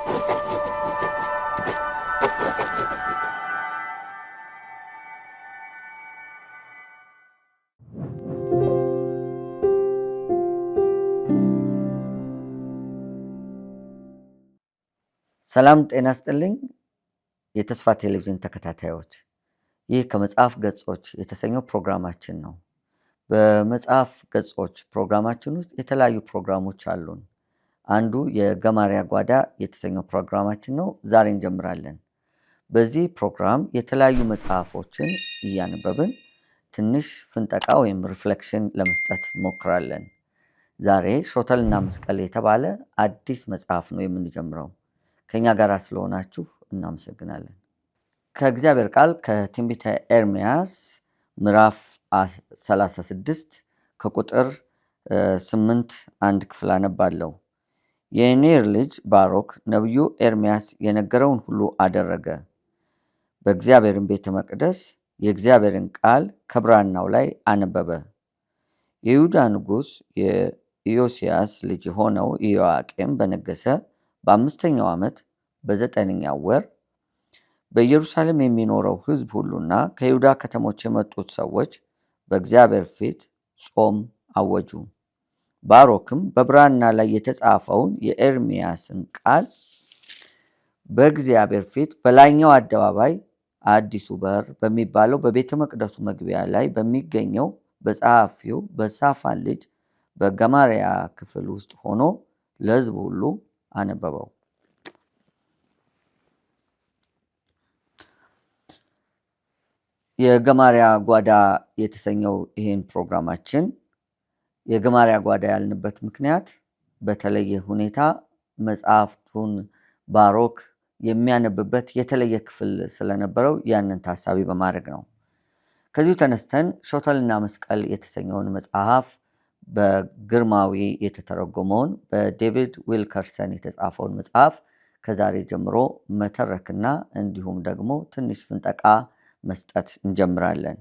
ሰላም ጤና ይስጥልኝ የተስፋ ቴሌቪዥን ተከታታዮች፣ ይህ ከመጽሐፍ ገጾች የተሰኘው ፕሮግራማችን ነው። በመጽሐፍ ገጾች ፕሮግራማችን ውስጥ የተለያዩ ፕሮግራሞች አሉን። አንዱ የገማርያ ጓዳ የተሰኘው ፕሮግራማችን ነው። ዛሬ እንጀምራለን። በዚህ ፕሮግራም የተለያዩ መጽሐፎችን እያነበብን ትንሽ ፍንጠቃ ወይም ሪፍሌክሽን ለመስጠት እንሞክራለን። ዛሬ ሾተልና መስቀል የተባለ አዲስ መጽሐፍ ነው የምንጀምረው። ከኛ ጋር ስለሆናችሁ እናመሰግናለን። ከእግዚአብሔር ቃል ከትንቢተ ኤርምያስ ምዕራፍ 36 ከቁጥር 8 አንድ ክፍል አነባለሁ። የኔር ልጅ ባሮክ ነቢዩ ኤርምያስ የነገረውን ሁሉ አደረገ። በእግዚአብሔርን ቤተ መቅደስ የእግዚአብሔርን ቃል ከብራናው ላይ አነበበ። የይሁዳ ንጉሥ የኢዮስያስ ልጅ ሆነው ኢዮአቄም በነገሰ በ5ኛው ዓመት በ9ኛው ወር በኢየሩሳሌም የሚኖረው ሕዝብ ሁሉና ከይሁዳ ከተሞች የመጡት ሰዎች በእግዚአብሔር ፊት ጾም አወጁ። ባሮክም በብራና ላይ የተጻፈውን የኤርምያስን ቃል በእግዚአብሔር ፊት በላይኛው አደባባይ አዲሱ በር በሚባለው በቤተ መቅደሱ መግቢያ ላይ በሚገኘው በጸሐፊው በሳፋን ልጅ በገማርያ ክፍል ውስጥ ሆኖ ለሕዝቡ ሁሉ አነበበው። የገማርያ ጓዳ የተሰኘው ይህን ፕሮግራማችን የገማርያ ጓዳ ያልንበት ምክንያት በተለየ ሁኔታ መጽሐፍቱን ባሮክ የሚያነብበት የተለየ ክፍል ስለነበረው ያንን ታሳቢ በማድረግ ነው። ከዚሁ ተነስተን ሾተልና መስቀል የተሰኘውን መጽሐፍ በግርማዊ የተተረጎመውን በዴቪድ ዊልከርሰን የተጻፈውን መጽሐፍ ከዛሬ ጀምሮ መተረክና እንዲሁም ደግሞ ትንሽ ፍንጠቃ መስጠት እንጀምራለን።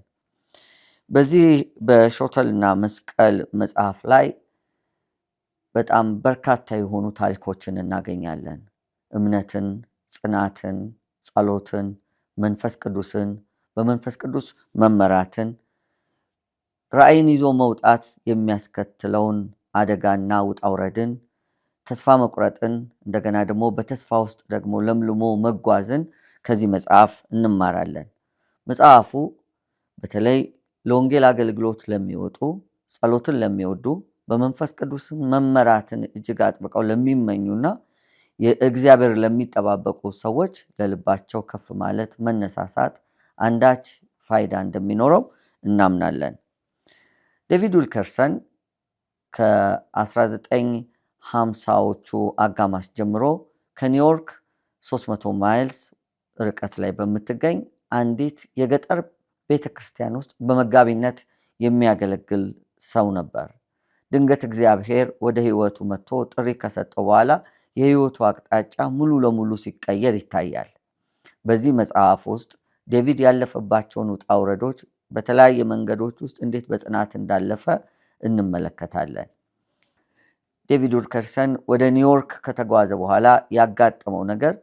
በዚህ በሾተልና መስቀል መጽሐፍ ላይ በጣም በርካታ የሆኑ ታሪኮችን እናገኛለን። እምነትን፣ ጽናትን፣ ጸሎትን፣ መንፈስ ቅዱስን፣ በመንፈስ ቅዱስ መመራትን፣ ራእይን ይዞ መውጣት የሚያስከትለውን አደጋና ውጣውረድን፣ ተስፋ መቁረጥን፣ እንደገና ደግሞ በተስፋ ውስጥ ደግሞ ለምልሞ መጓዝን ከዚህ መጽሐፍ እንማራለን። መጽሐፉ በተለይ ለወንጌል አገልግሎት ለሚወጡ፣ ጸሎትን ለሚወዱ፣ በመንፈስ ቅዱስ መመራትን እጅግ አጥብቀው ለሚመኙና የእግዚአብሔር ለሚጠባበቁ ሰዎች ለልባቸው ከፍ ማለት፣ መነሳሳት አንዳች ፋይዳ እንደሚኖረው እናምናለን። ዴቪድ ዊልከርሰን ከ1950ዎቹ አጋማሽ ጀምሮ ከኒውዮርክ 300 ማይልስ ርቀት ላይ በምትገኝ አንዲት የገጠር ቤተክርስቲያን ውስጥ በመጋቢነት የሚያገለግል ሰው ነበር። ድንገት እግዚአብሔር ወደ ሕይወቱ መጥቶ ጥሪ ከሰጠው በኋላ የሕይወቱ አቅጣጫ ሙሉ ለሙሉ ሲቀየር ይታያል። በዚህ መጽሐፍ ውስጥ ዴቪድ ያለፈባቸውን ውጣ ውረዶች በተለያየ መንገዶች ውስጥ እንዴት በጽናት እንዳለፈ እንመለከታለን። ዴቪድ ዊልከርሰን ወደ ኒውዮርክ ከተጓዘ በኋላ ያጋጠመው ነገር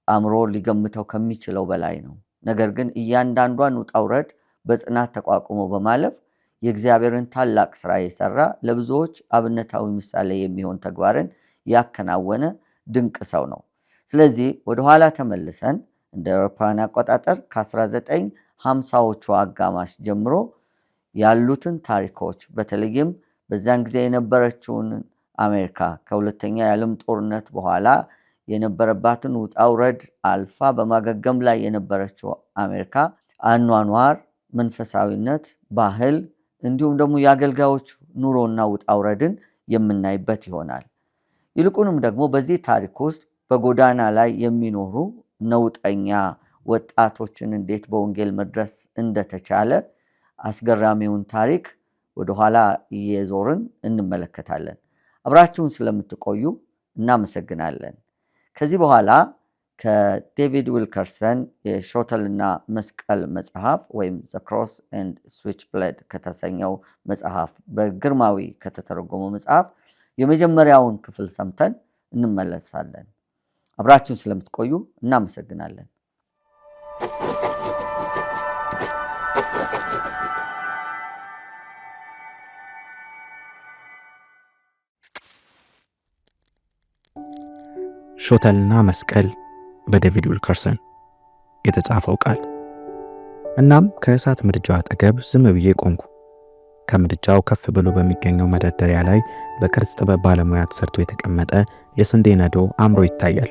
አእምሮ ሊገምተው ከሚችለው በላይ ነው። ነገር ግን እያንዳንዷን ውጣ ውረድ በጽናት ተቋቁሞ በማለፍ የእግዚአብሔርን ታላቅ ስራ የሰራ ለብዙዎች አብነታዊ ምሳሌ የሚሆን ተግባርን ያከናወነ ድንቅ ሰው ነው። ስለዚህ ወደኋላ ተመልሰን እንደ አውሮፓውያን አቆጣጠር ከ1950ዎቹ አጋማሽ ጀምሮ ያሉትን ታሪኮች በተለይም በዛን ጊዜ የነበረችውን አሜሪካ ከሁለተኛ የዓለም ጦርነት በኋላ የነበረባትን ውጣ ውረድ አልፋ በማገገም ላይ የነበረችው አሜሪካ አኗኗር፣ መንፈሳዊነት፣ ባህል እንዲሁም ደግሞ የአገልጋዮች ኑሮና ውጣ ውረድን የምናይበት ይሆናል። ይልቁንም ደግሞ በዚህ ታሪክ ውስጥ በጎዳና ላይ የሚኖሩ ነውጠኛ ወጣቶችን እንዴት በወንጌል መድረስ እንደተቻለ አስገራሚውን ታሪክ ወደኋላ እየዞርን እንመለከታለን። አብራችሁን ስለምትቆዩ እናመሰግናለን። ከዚህ በኋላ ከዴቪድ ዊልከርሰን የሾተልና መስቀል መጽሐፍ ወይም ዘ ክሮስ ኤንድ ስዊች ብሌድ ከተሰኘው መጽሐፍ በግርማዊ ከተተረጎመው መጽሐፍ የመጀመሪያውን ክፍል ሰምተን እንመለሳለን። አብራችሁን ስለምትቆዩ እናመሰግናለን። ሾተልና መስቀል በዴቪድ ዊልከርሰን የተጻፈው ቃል። እናም ከእሳት ምድጃው አጠገብ ዝም ብዬ ቆምኩ። ከምድጃው ከፍ ብሎ በሚገኘው መደርደሪያ ላይ በቅርጽ ጥበብ ባለሙያ ተሰርቶ የተቀመጠ የስንዴ ነዶ አምሮ ይታያል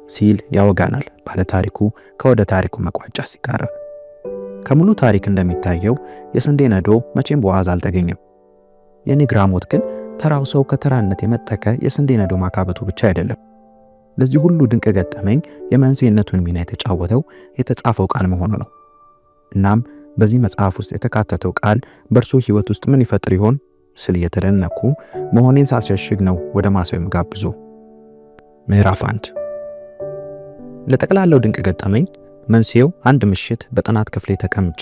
ሲል ያወጋናል ባለ ታሪኩ ከወደ ታሪኩ መቋጫ ሲቃረብ። ከሙሉ ታሪክ እንደሚታየው የስንዴ ነዶ መቼም በዋዛ አልተገኘም። የኔ ግራሞት ግን ተራው ሰው ከተራነት የመጠቀ የስንዴ ነዶ ማካበቱ ብቻ አይደለም። ለዚህ ሁሉ ድንቅ ገጠመኝ የመንስኤነቱን ሚና የተጫወተው የተጻፈው ቃል መሆኑ ነው። እናም በዚህ መጽሐፍ ውስጥ የተካተተው ቃል በእርሱ ሕይወት ውስጥ ምን ይፈጥር ይሆን ስል እየተደነኩ መሆኔን ሳልሸሽግ ነው ወደ ማሳው የምጋብዞ። ምዕራፍ 1 ለጠቅላላው ድንቅ ገጠመኝ መንስኤው አንድ ምሽት በጥናት ክፍሌ ተቀምጬ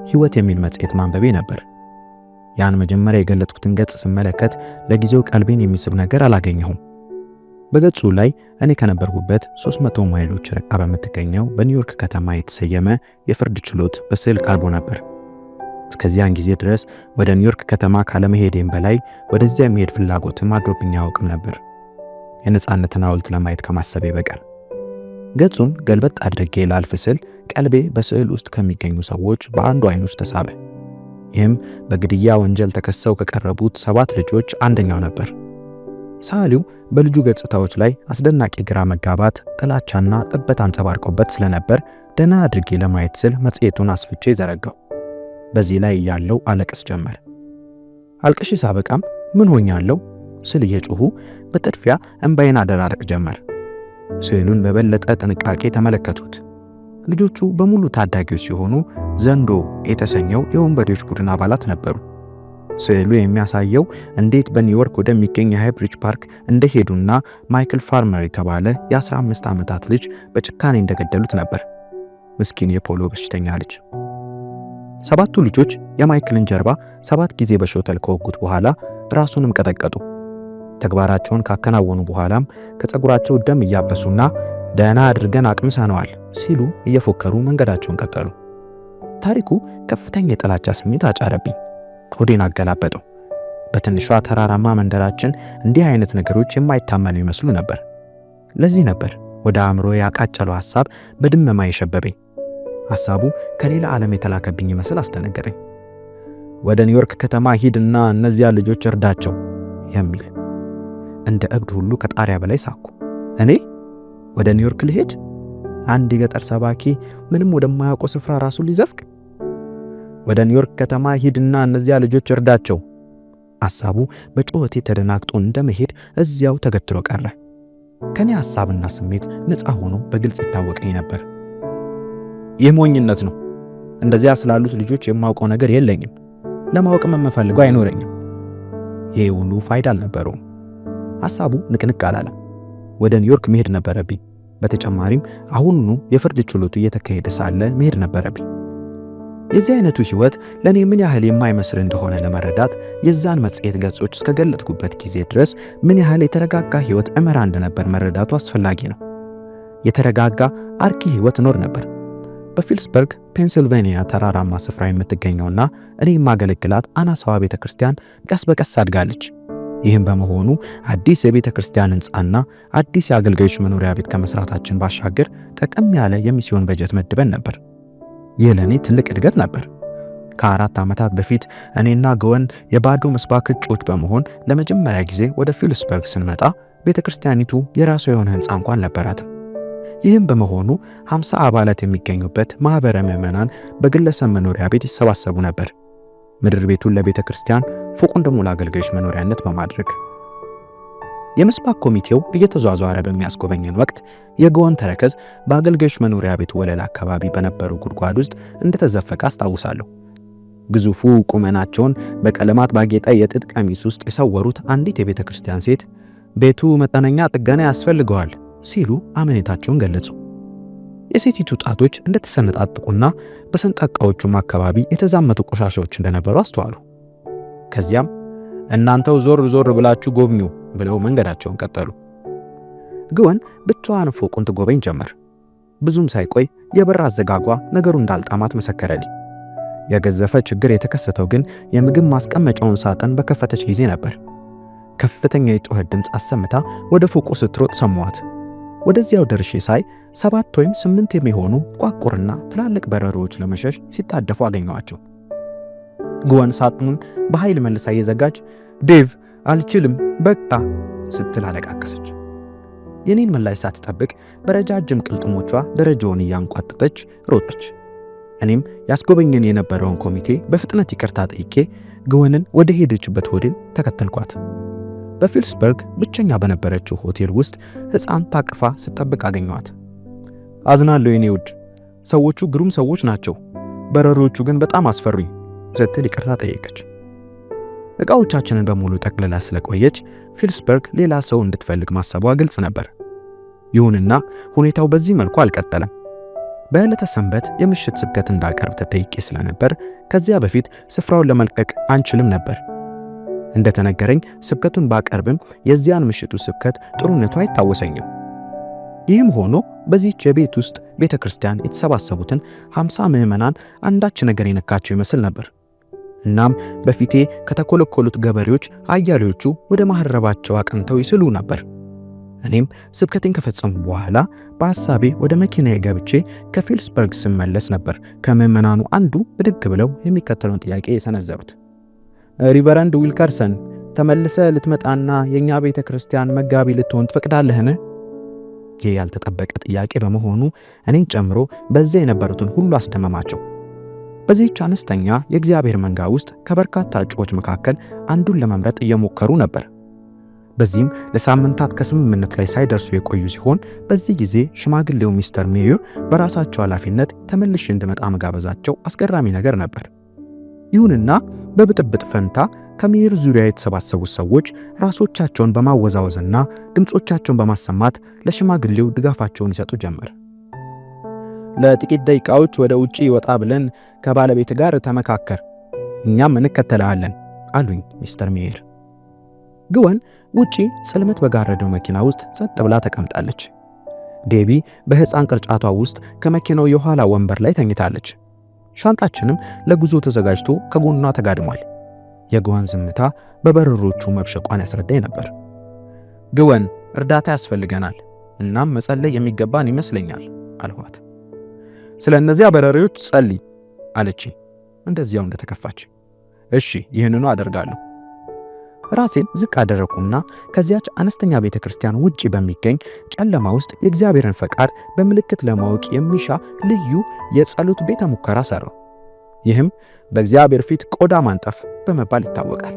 ሕይወት የሚል መጽሔት ማንበቤ ነበር። ያን መጀመሪያ የገለጥኩትን ገጽ ስመለከት ለጊዜው ቀልቤን የሚስብ ነገር አላገኘሁም። በገጹ ላይ እኔ ከነበርኩበት 300 ማይሎች ርቃ በምትገኘው በኒውዮርክ ከተማ የተሰየመ የፍርድ ችሎት በስዕል ቀርቦ ነበር። እስከዚያን ጊዜ ድረስ ወደ ኒውዮርክ ከተማ ካለመሄዴም በላይ ወደዚያ የሚሄድ ፍላጎትም አድሮብኝ አያውቅም ነበር፣ የነጻነትን ሐውልት ለማየት ከማሰቤ በቀር። ገጹን ገልበጥ አድርጌ ላልፍ ስል ቀልቤ በስዕል ውስጥ ከሚገኙ ሰዎች በአንዱ አይን ውስጥ ተሳበ። ይህም በግድያ ወንጀል ተከሰው ከቀረቡት 7 ልጆች አንደኛው ነበር። ሰዓሊው በልጁ ገጽታዎች ላይ አስደናቂ ግራ መጋባት፣ ጥላቻና ጥበት አንጸባርቆበት ስለነበር ደህና አድርጌ ለማየት ስል መጽሔቱን አስፍቼ ዘረጋው። በዚህ ላይ ያለው አለቅስ ጀመር። አልቅሽ ሳበቃም ምን ሆኛለሁ ስል እየጮሁ በጥድፊያ እንባዬን አደራረቅ ጀመር። ስዕሉን በበለጠ ጥንቃቄ ተመለከቱት። ልጆቹ በሙሉ ታዳጊዎች ሲሆኑ ዘንዶ የተሰኘው የወንበዴዎች ቡድን አባላት ነበሩ። ስዕሉ የሚያሳየው እንዴት በኒውዮርክ ወደሚገኝ የሃይብሪጅ ፓርክ እንደሄዱና ማይክል ፋርመር የተባለ የ15 ዓመታት ልጅ በጭካኔ እንደገደሉት ነበር። ምስኪን የፖሎ በሽተኛ ልጅ። 7ቱ ልጆች የማይክልን ጀርባ 7 ጊዜ በሾተል ከወጉት በኋላ ራሱንም ቀጠቀጡ። ተግባራቸውን ካከናወኑ በኋላም ከፀጉራቸው ደም እያበሱና ደህና አድርገን አቅምሰነዋል ሲሉ እየፎከሩ መንገዳቸውን ቀጠሉ። ታሪኩ ከፍተኛ የጥላቻ ስሜት አጫረብኝ። ሆዴን አገላበጠው። በትንሿ ተራራማ መንደራችን እንዲህ አይነት ነገሮች የማይታመኑ ይመስሉ ነበር። ለዚህ ነበር ወደ አእምሮ ያቃጨለው ሐሳብ በድመማ የሸበበኝ። ሐሳቡ ከሌላ ዓለም የተላከብኝ ይመስል አስደነገጠኝ። ወደ ኒውዮርክ ከተማ ሂድና እነዚያ ልጆች እርዳቸው የሚል። እንደ እብድ ሁሉ ከጣሪያ በላይ ሳኩ። እኔ ወደ ኒውዮርክ ልሄድ? አንድ የገጠር ሰባኪ ምንም ወደማያውቀው ስፍራ ራሱን ሊዘፍቅ? ወደ ኒውዮርክ ከተማ ሂድና እነዚያ ልጆች እርዳቸው። ሐሳቡ በጩኸቴ ተደናግጦ እንደመሄድ እዚያው ተገትሮ ቀረ። ከኔ ሐሳብና ስሜት ነፃ ሆኖ በግልጽ ይታወቀኝ ነበር። ይህ ሞኝነት ነው። እንደዚያ ስላሉት ልጆች የማውቀው ነገር የለኝም፣ ለማወቅም የምፈልገው አይኖረኝም። ይሄ ሁሉ ፋይዳ አልነበረውም። ሐሳቡ ንቅንቅ አላለም። ወደ ኒውዮርክ መሄድ ነበረብኝ። በተጨማሪም አሁኑኑ የፍርድ ችሎቱ እየተካሄደ ሳለ መሄድ ነበረብኝ። የዚህ አይነቱ ህይወት ለኔ ምን ያህል የማይመስል እንደሆነ ለመረዳት የዛን መጽሔት ገጾች እስከገለጥኩበት ጊዜ ድረስ ምን ያህል የተረጋጋ ህይወት እመራ እንደነበር መረዳቱ አስፈላጊ ነው። የተረጋጋ አርኪ ህይወት ኖር ነበር። በፊልስበርግ ፔንሲልቬኒያ ተራራማ ስፍራ የምትገኘውና እኔ የማገለግላት አናሳዋ ቤተክርስቲያን ቀስ በቀስ አድጋለች። ይህም በመሆኑ አዲስ የቤተክርስቲያን ህንጻና አዲስ የአገልጋዮች መኖሪያ ቤት ከመስራታችን ባሻገር ጠቀም ያለ የሚስዮን በጀት መድበን ነበር። ይህ ለኔ ትልቅ እድገት ነበር። ከ4 ዓመታት በፊት እኔና ገወን የባዶ መስባክ እጮች በመሆን ለመጀመሪያ ጊዜ ወደ ፊልስበርግ ስንመጣ ቤተክርስቲያኒቱ የራሷ የሆነ ህንጻ እንኳን አልነበራትም። ይህም በመሆኑ 50 አባላት የሚገኙበት ማህበረ ምዕመናን በግለሰብ መኖሪያ ቤት ይሰባሰቡ ነበር። ምድር ቤቱን ለቤተክርስቲያን፣ ፎቁን ደግሞ ለአገልጋዮች መኖሪያነት በማድረግ የመስባክ ኮሚቴው እየተዟዟረ በሚያስጎበኘን ወቅት የገወን ተረከዝ በአገልጋዮች መኖሪያ ቤት ወለል አካባቢ በነበሩ ጉድጓድ ውስጥ እንደተዘፈቀ አስታውሳለሁ። ግዙፉ ቁመናቸውን በቀለማት ባጌጠ የጥጥ ቀሚስ ውስጥ የሰወሩት አንዲት የቤተ ክርስቲያን ሴት ቤቱ መጠነኛ ጥገና ያስፈልገዋል ሲሉ አመኔታቸውን ገለጹ። የሴቲቱ ጣቶች እንደተሰነጣጠቁና በሰንጣቃዎቹም አካባቢ የተዛመቱ ቆሻሻዎች እንደነበሩ አስተዋሉ። ከዚያም እናንተው ዞር ዞር ብላችሁ ጎብኙ ብለው መንገዳቸውን ቀጠሉ። ግወን ብቻዋን ፎቁን ትጎበኝ ጀመር። ብዙም ሳይቆይ የበር አዘጋጓ ነገሩ እንዳልጣማት መሰከረልኝ። የገዘፈ ችግር የተከሰተው ግን የምግብ ማስቀመጫውን ሳጥን በከፈተች ጊዜ ነበር። ከፍተኛ የጩኸት ድምፅ አሰምታ ወደ ፎቁ ስትሮጥ ሰማዋት። ወደዚያው ደርሼ ሳይ 7 ወይም 8 የሚሆኑ ቋቁርና ትላልቅ በረሮዎች ለመሸሽ ሲጣደፉ አገኘዋቸው። ግወን ሳጥኑን በኃይል መልሳ እየዘጋች ዴቭ አልችልም በቃ ስትል አለቃቀሰች። የኔን ምላሽ ሳትጠብቅ በረጃጅም ቅልጥሞቿ ደረጃውን እያንቋጠጠች ሮጠች። እኔም ያስጎበኘን የነበረውን ኮሚቴ በፍጥነት ይቅርታ ጠይቄ ግወንን ወደ ሄደችበት ሆቴል ተከተልኳት። በፊልስበርግ ብቸኛ በነበረችው ሆቴል ውስጥ ሕፃን ታቅፋ ስትጠብቅ አገኘኋት። አዝናለሁ የኔ ውድ፣ ሰዎቹ ግሩም ሰዎች ናቸው፣ በረሮቹ ግን በጣም አስፈሩኝ ስትል ይቅርታ ጠየቀች። ዕቃዎቻችንን በሙሉ ጠቅልላ ስለቆየች ፊልስበርግ ሌላ ሰው እንድትፈልግ ማሰቧ ግልጽ ነበር። ይሁንና ሁኔታው በዚህ መልኩ አልቀጠለም። በዕለተ ሰንበት የምሽት ስብከት እንዳቀርብ ተጠይቄ ስለነበር ከዚያ በፊት ስፍራውን ለመልቀቅ አንችልም ነበር። እንደተነገረኝ ስብከቱን ባቀርብም የዚያን ምሽቱ ስብከት ጥሩነቱ አይታወሰኝም። ይህም ሆኖ በዚህች የቤት ውስጥ ቤተክርስቲያን የተሰባሰቡትን 50 ምዕመናን አንዳች ነገር የነካቸው ይመስል ነበር። እናም በፊቴ ከተኮለኮሉት ገበሬዎች አያሌዎቹ ወደ ማህረባቸው አቅንተው ይስሉ ነበር። እኔም ስብከቴን ከፈጸሙ በኋላ በሐሳቤ ወደ መኪናዬ ገብቼ ከፊልስበርግ ስመለስ ነበር ከምዕመናኑ አንዱ ብድግ ብለው የሚከተለውን ጥያቄ የሰነዘሩት። ሪቨረንድ ዊልከርሰን ተመልሰ ልትመጣና የኛ ቤተክርስቲያን መጋቢ ልትሆን ትፈቅዳለህን? ይህ ያልተጠበቀ ጥያቄ በመሆኑ እኔን ጨምሮ በዚያ የነበሩትን ሁሉ አስደመማቸው። በዚህች አነስተኛ የእግዚአብሔር መንጋ ውስጥ ከበርካታ እጩዎች መካከል አንዱን ለመምረጥ እየሞከሩ ነበር። በዚህም ለሳምንታት ከስምምነት ላይ ሳይደርሱ የቆዩ ሲሆን በዚህ ጊዜ ሽማግሌው ሚስተር ሜየር በራሳቸው ኃላፊነት ተመልሼ እንድመጣ መጋበዛቸው አስገራሚ ነገር ነበር። ይሁንና በብጥብጥ ፈንታ ከሜየር ዙሪያ የተሰባሰቡት ሰዎች ራሶቻቸውን በማወዛወዝና ድምጾቻቸውን በማሰማት ለሽማግሌው ድጋፋቸውን ይሰጡ ጀመር። ለጥቂት ደቂቃዎች ወደ ውጪ ወጣ ብለን ከባለቤት ጋር ተመካከር፣ እኛም እንከተላለን አሉኝ ሚስተር ሜየር። ግወን ውጪ ጽልመት በጋረደው መኪና ውስጥ ጸጥ ብላ ተቀምጣለች። ዴቢ በሕፃን ቅርጫቷ ውስጥ ከመኪናው የኋላ ወንበር ላይ ተኝታለች። ሻንጣችንም ለጉዞ ተዘጋጅቶ ከጎኗ ተጋድሟል። የግወን ዝምታ በበረሮቹ መብሸቋን ያስረዳኝ ነበር። ግወን እርዳታ ያስፈልገናል፣ እናም መጸለይ የሚገባን ይመስለኛል አልኋት። ስለ እነዚያ በረሪዎች ጸልይ አለችኝ፣ እንደዚያው እንደተከፋች። እሺ ይህንኑ አደርጋለሁ። ራሴን ዝቅ አደረኩና ከዚያች አነስተኛ ቤተክርስቲያን ውጪ በሚገኝ ጨለማ ውስጥ የእግዚአብሔርን ፈቃድ በምልክት ለማወቅ የሚሻ ልዩ የጸሎት ቤተ ሙከራ ሰራው። ይህም በእግዚአብሔር ፊት ቆዳ ማንጠፍ በመባል ይታወቃል።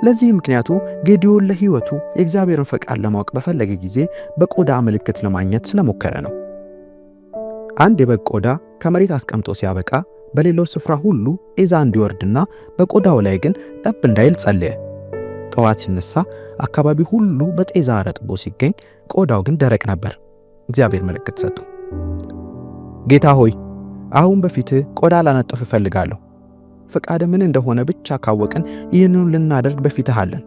ለዚህ ምክንያቱ ጌዲዮን ለሕይወቱ የእግዚአብሔርን ፈቃድ ለማወቅ በፈለገ ጊዜ በቆዳ ምልክት ለማግኘት ስለሞከረ ነው። አንድ የበግ ቆዳ ከመሬት አስቀምጦ ሲያበቃ በሌላው ስፍራ ሁሉ ጤዛ እንዲወርድና በቆዳው ላይ ግን ጠብ እንዳይል ጸለየ። ጠዋት ሲነሳ አካባቢ ሁሉ በጤዛ ረጥቦ ሲገኝ ቆዳው ግን ደረቅ ነበር። እግዚአብሔር ምልክት ሰጡ። ጌታ ሆይ አሁን በፊትህ ቆዳ ላነጥፍ እፈልጋለሁ። ፈቃድ ምን እንደሆነ ብቻ ካወቅን ይህንን ልናደርግ በፊትህ አለን።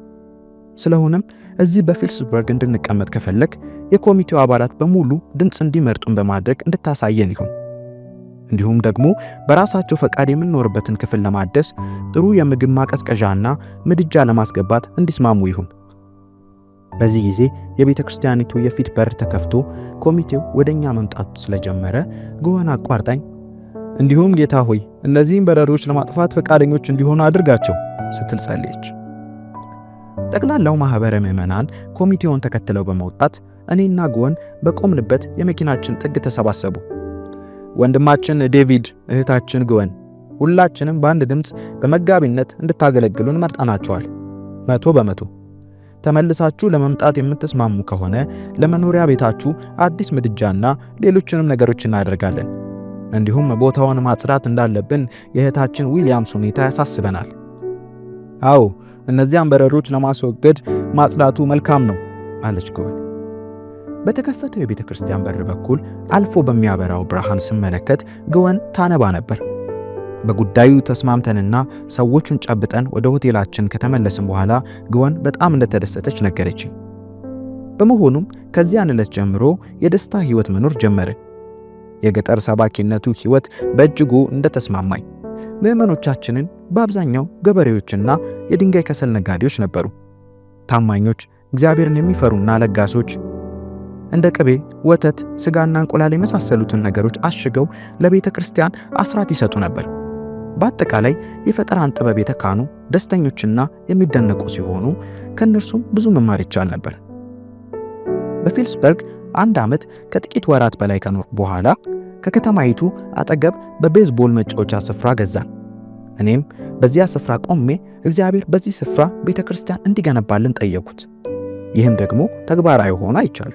ስለሆነም እዚህ በፊልስበርግ እንድንቀመጥ ከፈለክ የኮሚቴው አባላት በሙሉ ድምፅ እንዲመርጡን በማድረግ እንድታሳየን ይሁን። እንዲሁም ደግሞ በራሳቸው ፈቃድ የምንኖርበትን ክፍል ለማደስ ጥሩ የምግብ ማቀዝቀዣና ምድጃ ለማስገባት እንዲስማሙ ይሁን። በዚህ ጊዜ የቤተ ክርስቲያኒቱ የፊት በር ተከፍቶ ኮሚቴው ወደኛ መምጣቱ ስለጀመረ ግወን አቋርጣኝ እንዲሁም ጌታ ሆይ እነዚህን በረሮች ለማጥፋት ፈቃደኞች እንዲሆኑ አድርጋቸው ስትል ጸለየች። ጠቅላላው ማህበረ ምዕመናን ኮሚቴውን ተከትለው በመውጣት እኔና ግወን በቆምንበት የመኪናችን ጥግ ተሰባሰቡ። ወንድማችን ዴቪድ፣ እህታችን ግወን ሁላችንም በአንድ ድምፅ በመጋቢነት እንድታገለግሉን መርጠናቸዋል። 100% ተመልሳችሁ ለመምጣት የምትስማሙ ከሆነ ለመኖሪያ ቤታችሁ አዲስ ምድጃና ሌሎችንም ነገሮች እናደርጋለን። እንዲሁም ቦታውን ማጽዳት እንዳለብን የእህታችን ዊሊያምስ ሁኔታ ያሳስበናል። አዎ እነዚያን በረሮች ለማስወገድ ማጽዳቱ መልካም ነው አለች ግወን። በተከፈተው የቤተ ክርስቲያን በር በኩል አልፎ በሚያበራው ብርሃን ስመለከት ግወን ታነባ ነበር። በጉዳዩ ተስማምተንና ሰዎቹን ጨብጠን ወደ ሆቴላችን ከተመለስን በኋላ ግወን በጣም እንደተደሰተች ነገረችኝ። በመሆኑም ከዚያን ዕለት ጀምሮ የደስታ ሕይወት መኖር ጀመረ። የገጠር ሰባኪነቱ ሕይወት በእጅጉ እንደተስማማኝ። ምዕመኖቻችንን በአብዛኛው ገበሬዎችና የድንጋይ ከሰል ነጋዴዎች ነበሩ። ታማኞች፣ እግዚአብሔርን የሚፈሩና ለጋሶች። እንደ ቅቤ፣ ወተት፣ ስጋና እንቁላል የመሳሰሉትን ነገሮች አሽገው ለቤተ ክርስቲያን አስራት ይሰጡ ነበር። በአጠቃላይ የፈጠራን ጥበብ የተካኑ ደስተኞችና የሚደነቁ ሲሆኑ ከእነርሱም ብዙ መማር ይቻል ነበር። በፊልስበርግ 1 ዓመት ከጥቂት ወራት በላይ ከኖር በኋላ ከከተማይቱ አጠገብ በቤዝቦል መጫወቻ ስፍራ ገዛን። እኔም በዚያ ስፍራ ቆሜ እግዚአብሔር በዚህ ስፍራ ቤተ ክርስቲያን እንዲገነባልን ጠየቁት። ይህም ደግሞ ተግባራዊ ሆኖ አይቻሉ።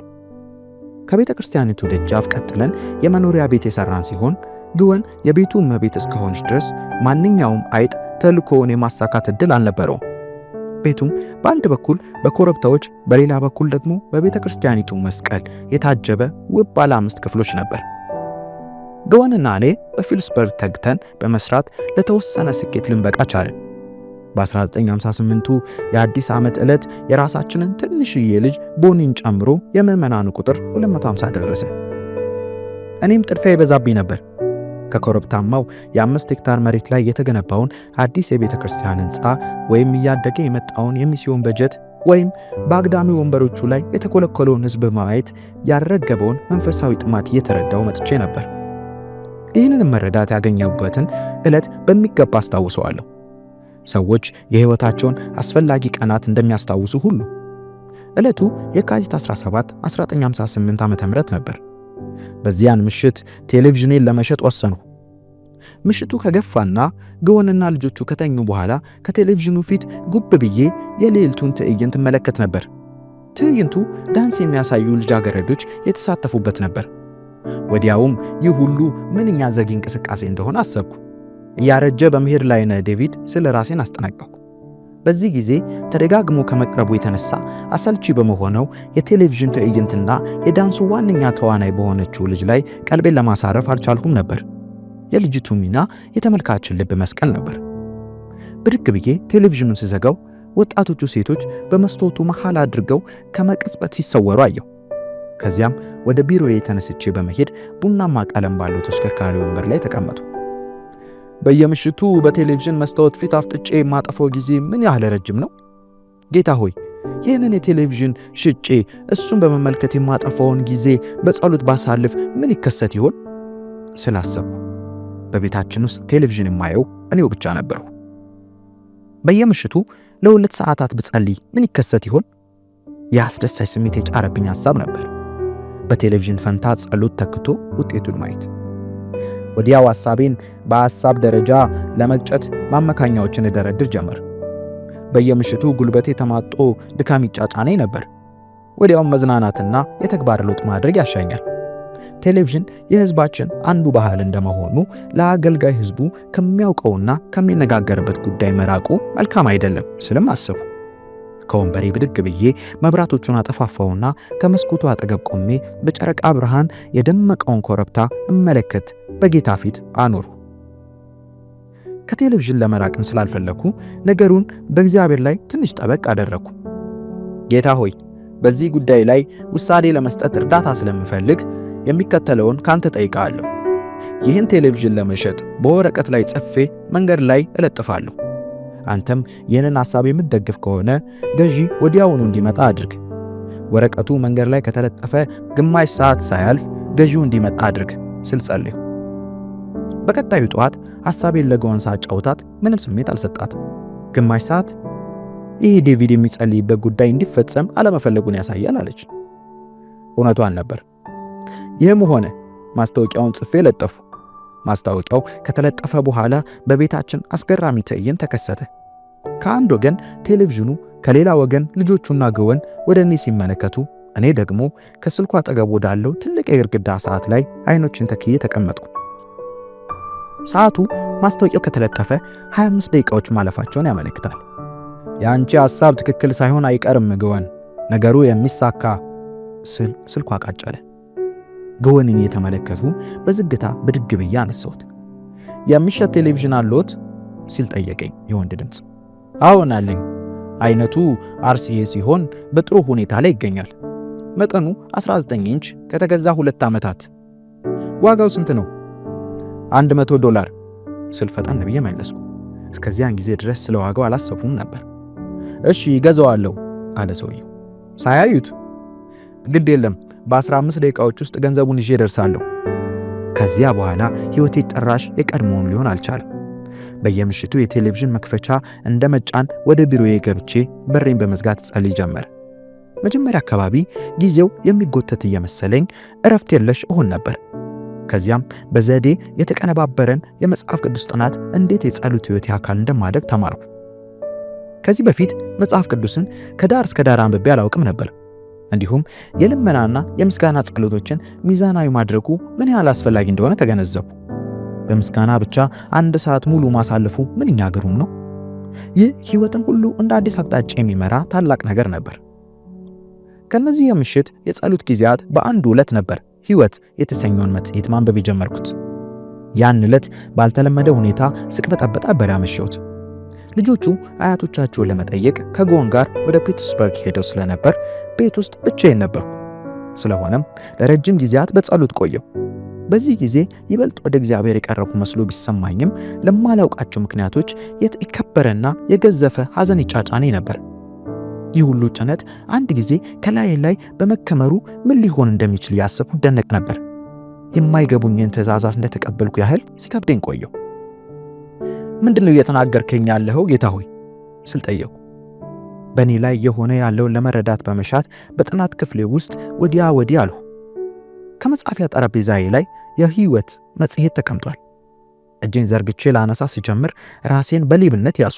ከቤተ ክርስቲያኒቱ ደጃፍ ቀጥለን የመኖሪያ ቤት የሰራን ሲሆን ግወን የቤቱ እመቤት እስከሆነች ድረስ ማንኛውም አይጥ ተልእኮውን የማሳካት ዕድል አልነበረውም። ቤቱም በአንድ በኩል በኮረብታዎች በሌላ በኩል ደግሞ በቤተ ክርስቲያኒቱ መስቀል የታጀበ ውብ ባለ 5 ክፍሎች ነበር። ግወንና እኔ በፊልስበርግ ተግተን በመስራት ለተወሰነ ስኬት ልንበቃ ቻለን። በ1958ቱ የአዲስ ዓመት ዕለት የራሳችንን ትንሽዬ ልጅ ቦኒን ጨምሮ የምዕመናኑ ቁጥር 250 ደረሰ። እኔም ጥድፊያ ይበዛብኝ ነበር። ከኮረብታማው የ5 ሄክታር መሬት ላይ የተገነባውን አዲስ የቤተ ክርስቲያን ሕንፃ ወይም እያደገ የመጣውን የሚስዮን በጀት ወይም በአግዳሚ ወንበሮቹ ላይ የተኮለኮለውን ሕዝብ ማየት ያልረገበውን መንፈሳዊ ጥማት እየተረዳው መጥቼ ነበር። ይህንን መረዳት ያገኘሁበትን ዕለት በሚገባ አስታውሰዋለሁ። ሰዎች የሕይወታቸውን አስፈላጊ ቀናት እንደሚያስታውሱ ሁሉ ዕለቱ የካቲት 17 1958 ዓ.ም ነበር። በዚያን ምሽት ቴሌቪዥኔን ለመሸጥ ወሰኑ። ምሽቱ ከገፋና ግወንና ልጆቹ ከተኙ በኋላ ከቴሌቪዥኑ ፊት ጉብ ብዬ የሌሊቱን ትዕይንት እመለከት ነበር። ትዕይንቱ ዳንስ የሚያሳዩ ልጃገረዶች የተሳተፉበት ነበር። ወዲያውም ይህ ሁሉ ምንኛ ዘጊ እንቅስቃሴ እንደሆነ አሰብኩ። እያረጀ በመሄድ ላይ ነህ ዴቪድ ስለ ራሴን አስጠነቀቅኩ። በዚህ ጊዜ ተደጋግሞ ከመቅረቡ የተነሳ አሰልቺ በመሆነው የቴሌቪዥን ትዕይንትና የዳንሱ ዋነኛ ተዋናይ በሆነችው ልጅ ላይ ቀልቤን ለማሳረፍ አልቻልኩም ነበር። የልጅቱ ሚና የተመልካችን ልብ መስቀል ነበር። ብድግ ብዬ ቴሌቪዥኑን ስዘጋው ወጣቶቹ ሴቶች በመስታወቱ መሃል አድርገው ከመቅጽበት ሲሰወሩ አየሁ። ከዚያም ወደ ቢሮዬ ተነስቼ በመሄድ ቡናማ ቀለም ባለው ተሽከርካሪ ወንበር ላይ ተቀመጡ። በየምሽቱ በቴሌቪዥን መስታወት ፊት አፍጥጬ የማጠፋው ጊዜ ምን ያህል ረጅም ነው? ጌታ ሆይ ይህንን የቴሌቪዥን ሽጬ እሱን በመመልከት የማጠፋውን ጊዜ በጸሎት ባሳልፍ ምን ይከሰት ይሆን ስላሰብኩ በቤታችን ውስጥ ቴሌቪዥን የማየው እኔው ብቻ ነበርኩ። በየምሽቱ ለ2 ሰዓታት ብጸልይ ምን ይከሰት ይሆን? የአስደሳች ስሜት የጫረብኝ ሐሳብ ነበር። በቴሌቪዥን ፈንታ ጸሎት ተክቶ ውጤቱን ማየት። ወዲያው ሐሳቤን በሐሳብ ደረጃ ለመቅጨት ማመካኛዎችን እደረድር ጀመር። በየምሽቱ ጉልበቴ ተማጦ ድካም ይጫጫነኝ ነበር። ወዲያውም መዝናናትና የተግባር ለውጥ ማድረግ ያሻኛል። ቴሌቪዥን የሕዝባችን አንዱ ባህል እንደመሆኑ ለአገልጋይ ሕዝቡ ከሚያውቀውና ከሚነጋገርበት ጉዳይ መራቁ መልካም አይደለም ስልም አስቡ። ከወንበሬ ብድግ ብዬ መብራቶቹን አጠፋፋውና ከመስኮቱ አጠገብ ቆሜ በጨረቃ ብርሃን የደመቀውን ኮረብታ እመለከት በጌታ ፊት አኖሩ። ከቴሌቪዥን ለመራቅም ስላልፈለኩ ነገሩን በእግዚአብሔር ላይ ትንሽ ጠበቅ አደረኩ። ጌታ ሆይ በዚህ ጉዳይ ላይ ውሳኔ ለመስጠት እርዳታ ስለምፈልግ የሚከተለውን ካንተ ጠይቃለሁ። ይህን ቴሌቪዥን ለመሸጥ በወረቀት ላይ ጽፌ መንገድ ላይ እለጥፋለሁ። አንተም ይህንን ሐሳብ የምትደግፍ ከሆነ ገዢ ወዲያውኑ እንዲመጣ አድርግ። ወረቀቱ መንገድ ላይ ከተለጠፈ ግማሽ ሰዓት ሳያልፍ ገዢው እንዲመጣ አድርግ ስል ጸለይሁ። በቀጣዩ ጠዋት ሐሳቤን ለግወን ሳጫውታት ምንም ስሜት አልሰጣትም። ግማሽ ሰዓት? ይህ ዴቪድ የሚጸልይበት ጉዳይ እንዲፈጸም አለመፈለጉን ያሳያል አለች። እውነቷን ነበር። ይህም ሆነ ማስታወቂያውን ጽፌ ለጠፉ። ማስታወቂያው ከተለጠፈ በኋላ በቤታችን አስገራሚ ትዕይንት ተከሰተ። ከአንድ ወገን ቴሌቪዥኑ፣ ከሌላ ወገን ልጆቹና ግወን ወደ እኔ ሲመለከቱ፣ እኔ ደግሞ ከስልኩ አጠገብ ወዳለው ትልቅ የግድግዳ ሰዓት ላይ አይኖችን ተክዬ ተቀመጥኩ። ሰዓቱ ማስታወቂያው ከተለጠፈ 25 ደቂቃዎች ማለፋቸውን ያመለክታል። የአንቺ ሐሳብ ትክክል ሳይሆን አይቀርም ግወን፣ ነገሩ የሚሳካ ስል ስልኩ አቃጨለ። ግወንን እየተመለከቱ በዝግታ ብድግ ብዬ አነሳሁት። የሚሸጥ ቴሌቪዥን አለዎት ሲል ጠየቀኝ የወንድ ድምፅ። አዎን አለኝ። አይነቱ RCA ሲሆን በጥሩ ሁኔታ ላይ ይገኛል። መጠኑ 19 ኢንች ከተገዛ 2 ዓመታት። ዋጋው ስንት ነው? $100 ስል ፈጠን ብዬ መለስኩ። እስከዚያን ጊዜ ድረስ ስለ ዋጋው አላሰብኩም ነበር። እሺ ገዛዋለሁ አለ ሰውየው። ሳያዩት? ግድ የለም በ15 ደቂቃዎች ውስጥ ገንዘቡን ይዤ ደርሳለሁ። ከዚያ በኋላ ሕይወቴ ጭራሽ የቀድሞውን ሊሆን አልቻለም። በየምሽቱ የቴሌቪዥን መክፈቻ እንደ መጫን ወደ ቢሮዬ ገብቼ በሬን በመዝጋት ጸልይ ጀመር። መጀመሪያ አካባቢ ጊዜው የሚጎተት እየመሰለኝ እረፍት የለሽ እሆን ነበር። ከዚያም በዘዴ የተቀነባበረን የመጽሐፍ ቅዱስ ጥናት እንዴት የጸሎት ሕይወቴ አካል እንደማደግ ተማርኩ። ከዚህ በፊት መጽሐፍ ቅዱስን ከዳር እስከ ዳር አንብቤ አላውቅም ነበር። እንዲሁም የልመናና የምስጋና ጸሎቶችን ሚዛናዊ ማድረጉ ምን ያህል አስፈላጊ እንደሆነ ተገነዘብኩ። በምስጋና ብቻ 1 ሰዓት ሙሉ ማሳለፉ ምንኛ ግሩም ነው! ይህ ሕይወትን ሁሉ እንደ አዲስ አቅጣጫ የሚመራ ታላቅ ነገር ነበር። ከነዚህ የምሽት የጸሎት ጊዜያት በአንዱ ዕለት ነበር ሕይወት የተሰኘውን መጽሔት ማንበብ የጀመርኩት። ያን ዕለት ባልተለመደ ሁኔታ ስቅበጠበጥ ነበር ያመሸሁት። ልጆቹ አያቶቻቸውን ለመጠየቅ ከጎን ጋር ወደ ፒትስበርግ ሄደው ስለነበር ቤት ውስጥ ብቻዬን ነበርኩ። ስለሆነም ለረጅም ጊዜያት በጸሎት ቆየሁ። በዚህ ጊዜ ይበልጥ ወደ እግዚአብሔር የቀረብኩ መስሎ ቢሰማኝም ለማላውቃቸው ምክንያቶች የከበረና የገዘፈ ሐዘን ይጫጫነኝ ነበር። ይህ ሁሉ ጭነት አንድ ጊዜ ከላይ ላይ በመከመሩ ምን ሊሆን እንደሚችል ያሰብኩ ደነቅ ነበር። የማይገቡኝን ትእዛዛት እንደተቀበልኩ ያህል ሲከብደኝ ቆየሁ። ምንድነው እየተናገርከኝ ያለኸው ጌታ ሆይ ስል ጠየቅኩ። በእኔ ላይ የሆነ ያለውን ለመረዳት በመሻት በጥናት ክፍሌ ውስጥ ወዲያ ወዲህ አልሁ። ከመጻፊያ ጠረጴዛዬ ላይ የሕይወት መጽሔት ተቀምጧል። እጄን ዘርግቼ ላነሳ ሲጀምር ራሴን በሌብነት ያዙ።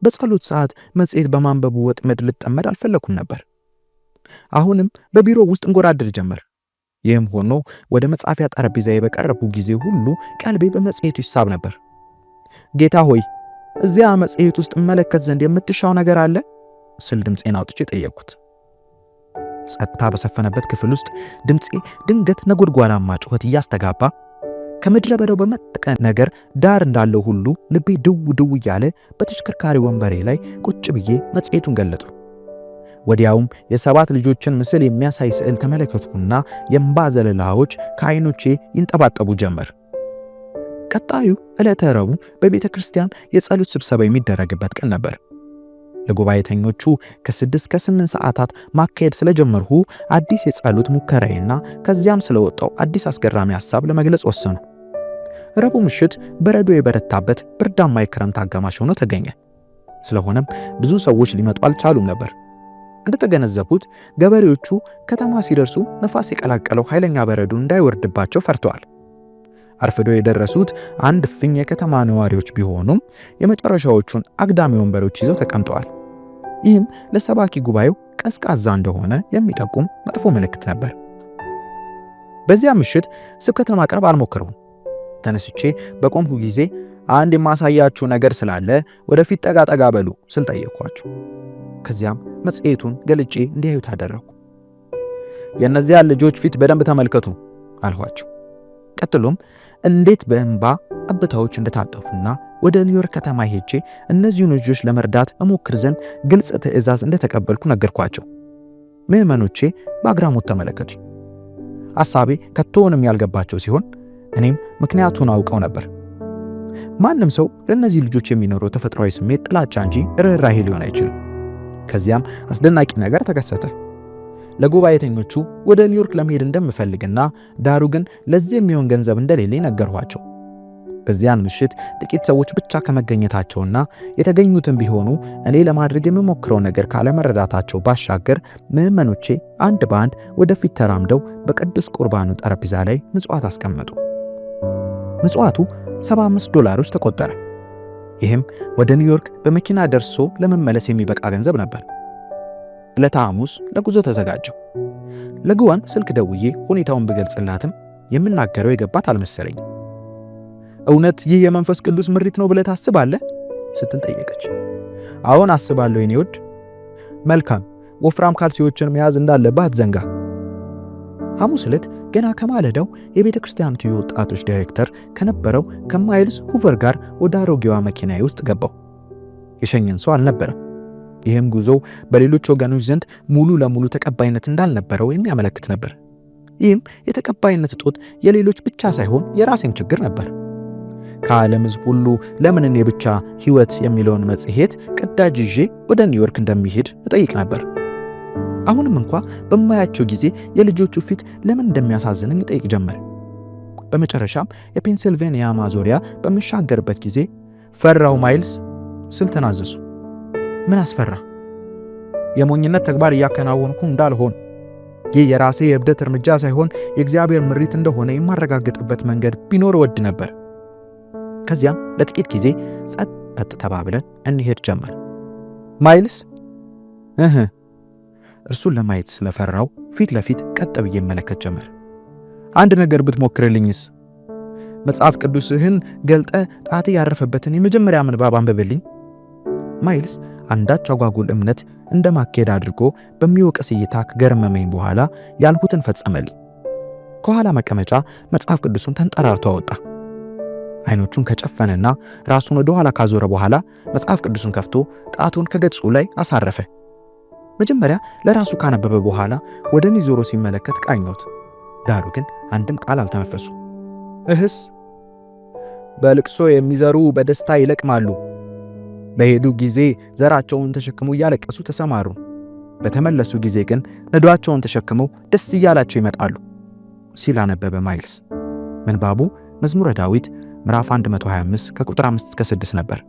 በጸሎት ሰዓት መጽሔት በማንበቡ ወጥመድ ልጠመድ አልፈለኩም ነበር። አሁንም በቢሮ ውስጥ እንጎራደድ ጀመር። ይህም ሆኖ ወደ መጻፊያ ጠረጴዛዬ በቀረብኩ ጊዜ ሁሉ ቀልቤ በመጽሔቱ ይሳብ ነበር። ጌታ ሆይ እዚያ መጽሔት ውስጥ መለከት ዘንድ የምትሻው ነገር አለ ስል ድምፄን አውጥቼ ጠየቅኩት። ጸጥታ በሰፈነበት ክፍል ውስጥ ድምፄ ድንገት ነጎድጓዳማ ጩኸት እያስተጋባ ከምድረ በዳው በመጠቀ ነገር ዳር እንዳለው ሁሉ ልቤ ድው ድው እያለ በተሽከርካሪ ወንበሬ ላይ ቁጭ ብዬ መጽሔቱን ገለጡ። ወዲያውም የ7 ልጆችን ምስል የሚያሳይ ስዕል ተመለከትኩና የእንባ ዘለላዎች ከዓይኖቼ ይንጠባጠቡ ጀመር። ቀጣዩ ዕለተ ረቡዕ በቤተ ክርስቲያን የጸሎት ስብሰባ የሚደረግበት ቀን ነበር። ለጉባኤተኞቹ ከ6 እስከ 8 ሰዓታት ማካሄድ ስለጀመርሁ አዲስ የጸሎት ሙከራዬና ከዚያም ስለወጣው አዲስ አስገራሚ ሐሳብ ለመግለጽ ወሰኑ። ረቡዕ ምሽት በረዶ የበረታበት ብርዳማ የክረምት አጋማሽ ሆኖ ተገኘ። ስለሆነም ብዙ ሰዎች ሊመጡ አልቻሉም ነበር። እንደተገነዘቡት ገበሬዎቹ ከተማ ሲደርሱ ነፋስ የቀላቀለው ኃይለኛ በረዶ እንዳይወርድባቸው ፈርተዋል። አርፍደው የደረሱት አንድ ፍኝ የከተማ ነዋሪዎች ቢሆኑም የመጨረሻዎቹን አግዳሚ ወንበሮች ይዘው ተቀምጠዋል። ይህም ለሰባኪ ጉባኤው ቀዝቃዛ እንደሆነ የሚጠቁም መጥፎ ምልክት ነበር። በዚያ ምሽት ስብከት ለማቅረብ አልሞከርኩም። ተነስቼ በቆምኩ ጊዜ አንድ የማሳያችሁ ነገር ስላለ ወደፊት ጠጋ ጠጋ በሉ ስል ጠየቅኳቸው። ከዚያም መጽሔቱን ገልጬ እንዲያዩት አደረኩ። የእነዚያን ልጆች ፊት በደንብ ተመልከቱ አልኋቸው። ቀጥሎም እንዴት በእንባ ጠብታዎች እንደታጠፉና ወደ ኒውዮርክ ከተማ ሄጄ እነዚህን ልጆች ለመርዳት እሞክር ዘንድ ግልጽ ትዕዛዝ እንደተቀበልኩ ነገርኳቸው። ምዕመኖቼ በአግራሞት ተመለከቱ። ሐሳቤ ከቶውንም ያልገባቸው ሲሆን እኔም ምክንያቱን አውቀው ነበር። ማንም ሰው ለእነዚህ ልጆች የሚኖረው ተፈጥሯዊ ስሜት ጥላቻ እንጂ ርኅራኄ ሊሆን አይችልም። ከዚያም አስደናቂ ነገር ተከሰተ። ለጉባኤተኞቹ ወደ ኒውዮርክ ለመሄድ እንደምፈልግና ዳሩ ግን ለዚህ የሚሆን ገንዘብ እንደሌለኝ ነገርኋቸው። በዚያን ምሽት ጥቂት ሰዎች ብቻ ከመገኘታቸውና የተገኙትን ቢሆኑ እኔ ለማድረግ የምሞክረው ነገር ካለመረዳታቸው ባሻገር ምዕመኖቼ አንድ በአንድ ወደፊት ተራምደው በቅዱስ ቁርባኑ ጠረጴዛ ላይ ምጽዋት አስቀመጡ። ምጽዋቱ $75 ተቆጠረ። ይህም ወደ ኒውዮርክ በመኪና ደርሶ ለመመለስ የሚበቃ ገንዘብ ነበር። ዕለተ ሐሙስ ለጉዞ ተዘጋጀው። ለግዋን ስልክ ደውዬ ሁኔታውን ብገልጽላትም የምናገረው የገባት አልመሰለኝ። እውነት ይህ የመንፈስ ቅዱስ ምሪት ነው ብለህ ታስባለህ ስትል ጠየቀች። አዎን አስባለሁ የኔ ውድ። መልካም፣ ወፍራም ካልሲዎችን መያዝ እንዳለብህ አትዘንጋ። ሐሙስ ዕለት ገና ከማለዳው የቤተ ክርስቲያኒቱ የወጣቶች ዳይሬክተር ከነበረው ከማይልስ ሁቨር ጋር ወደ አሮጌዋ መኪናዬ ውስጥ ገባው። የሸኘን ሰው አልነበረም። ይህም ጉዞ በሌሎች ወገኖች ዘንድ ሙሉ ለሙሉ ተቀባይነት እንዳልነበረው የሚያመለክት ነበር። ይህም የተቀባይነት እጦት የሌሎች ብቻ ሳይሆን የራሴም ችግር ነበር። ከዓለም ሕዝብ ሁሉ ለምን እኔ ብቻ ሕይወት የሚለውን መጽሔት ቅዳጅ ይዤ ወደ ኒውዮርክ እንደሚሄድ እጠይቅ ነበር። አሁንም እንኳ በማያቸው ጊዜ የልጆቹ ፊት ለምን እንደሚያሳዝነኝ እጠይቅ ጀመር። በመጨረሻም የፔንሲልቬንያ ማዞሪያ በምሻገርበት ጊዜ ፈራው ማይልስ ስል ተናዘሱ። ምን አስፈራ? የሞኝነት ተግባር እያከናወንኩ እንዳልሆን፣ ይህ የራሴ የእብደት እርምጃ ሳይሆን የእግዚአብሔር ምሪት እንደሆነ የማረጋግጥበት መንገድ ቢኖር ወድ ነበር። ከዚያም ለጥቂት ጊዜ ጸጥ ተባብለን እንሄድ ጀመር። ማይልስ እርሱን ለማየት ስለፈራው ፊት ለፊት ቀጥ ብዬ መለከት ጀመር። አንድ ነገር ብትሞክርልኝስ? መጽሐፍ ቅዱስህን ገልጠ ጣቴ ያረፈበትን የመጀመሪያ ምንባብ አንብብልኝ። ማይልስ አንዳች አጓጉል እምነት እንደማካሄድ አድርጎ በሚወቅስ እይታ ከገረመመኝ በኋላ ያልሁትን ፈጸመልኝ። ከኋላ መቀመጫ መጽሐፍ ቅዱሱን ተንጠራርቶ አወጣ። አይኖቹን ከጨፈነና ራሱን ወደ ኋላ ካዞረ በኋላ መጽሐፍ ቅዱሱን ከፍቶ ጣቱን ከገጹ ላይ አሳረፈ። መጀመሪያ ለራሱ ካነበበ በኋላ ወደ እኔ ዞሮ ሲመለከት ቃኘሁት። ዳሩ ግን አንድም ቃል አልተነፈሱ። እህስ በልቅሶ የሚዘሩ በደስታ ይለቅማሉ፣ በሄዱ ጊዜ ዘራቸውን ተሸክመው እያለቀሱ ተሰማሩ፣ በተመለሱ ጊዜ ግን ነዷቸውን ተሸክመው ደስ እያላቸው ይመጣሉ ሲል አነበበ ማይልስ። ምንባቡ መዝሙረ ዳዊት ምዕራፍ 125 ከቁጥር 5 እስከ 6 ነበር።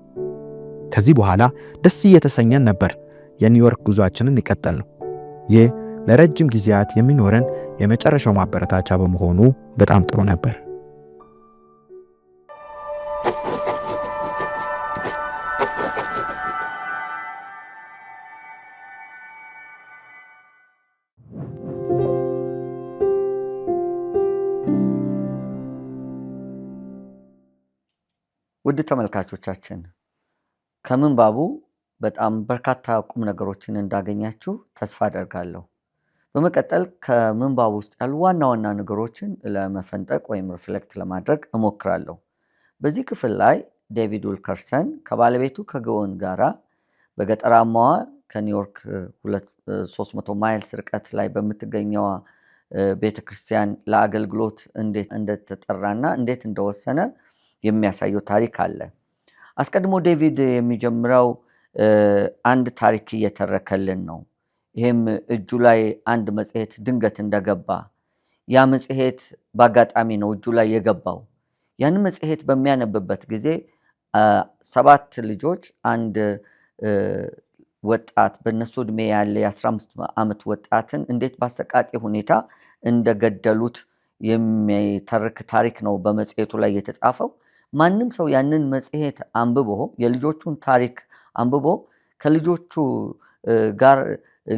ከዚህ በኋላ ደስ እየተሰኘን ነበር የኒውዮርክ ጉዟችንን ይቀጥል ነው። ይህ ለረጅም ጊዜያት የሚኖረን የመጨረሻው ማበረታቻ በመሆኑ በጣም ጥሩ ነበር። ውድ ተመልካቾቻችን ከምንባቡ በጣም በርካታ ቁም ነገሮችን እንዳገኛችሁ ተስፋ አደርጋለሁ። በመቀጠል ከምንባቡ ውስጥ ያሉ ዋና ዋና ነገሮችን ለመፈንጠቅ ወይም ሪፍሌክት ለማድረግ እሞክራለሁ። በዚህ ክፍል ላይ ዴቪድ ዊልከርሰን ከባለቤቱ ከግወን ጋራ በገጠራማዋ ከኒውዮርክ 300 ማይልስ ርቀት ላይ በምትገኘዋ ቤተክርስቲያን ለአገልግሎት እንዴት እንደተጠራና እንዴት እንደወሰነ የሚያሳየው ታሪክ አለ። አስቀድሞ ዴቪድ የሚጀምረው አንድ ታሪክ እየተረከልን ነው። ይህም እጁ ላይ አንድ መጽሔት ድንገት እንደገባ፣ ያ መጽሔት በአጋጣሚ ነው እጁ ላይ የገባው። ያን መጽሔት በሚያነብበት ጊዜ 7 ልጆች አንድ ወጣት በእነሱ ዕድሜ ያለ የ15 ዓመት ወጣትን እንዴት በአሰቃቂ ሁኔታ እንደገደሉት የሚተርክ ታሪክ ነው በመጽሔቱ ላይ የተጻፈው። ማንም ሰው ያንን መጽሔት አንብቦ የልጆቹን ታሪክ አንብቦ ከልጆቹ ጋር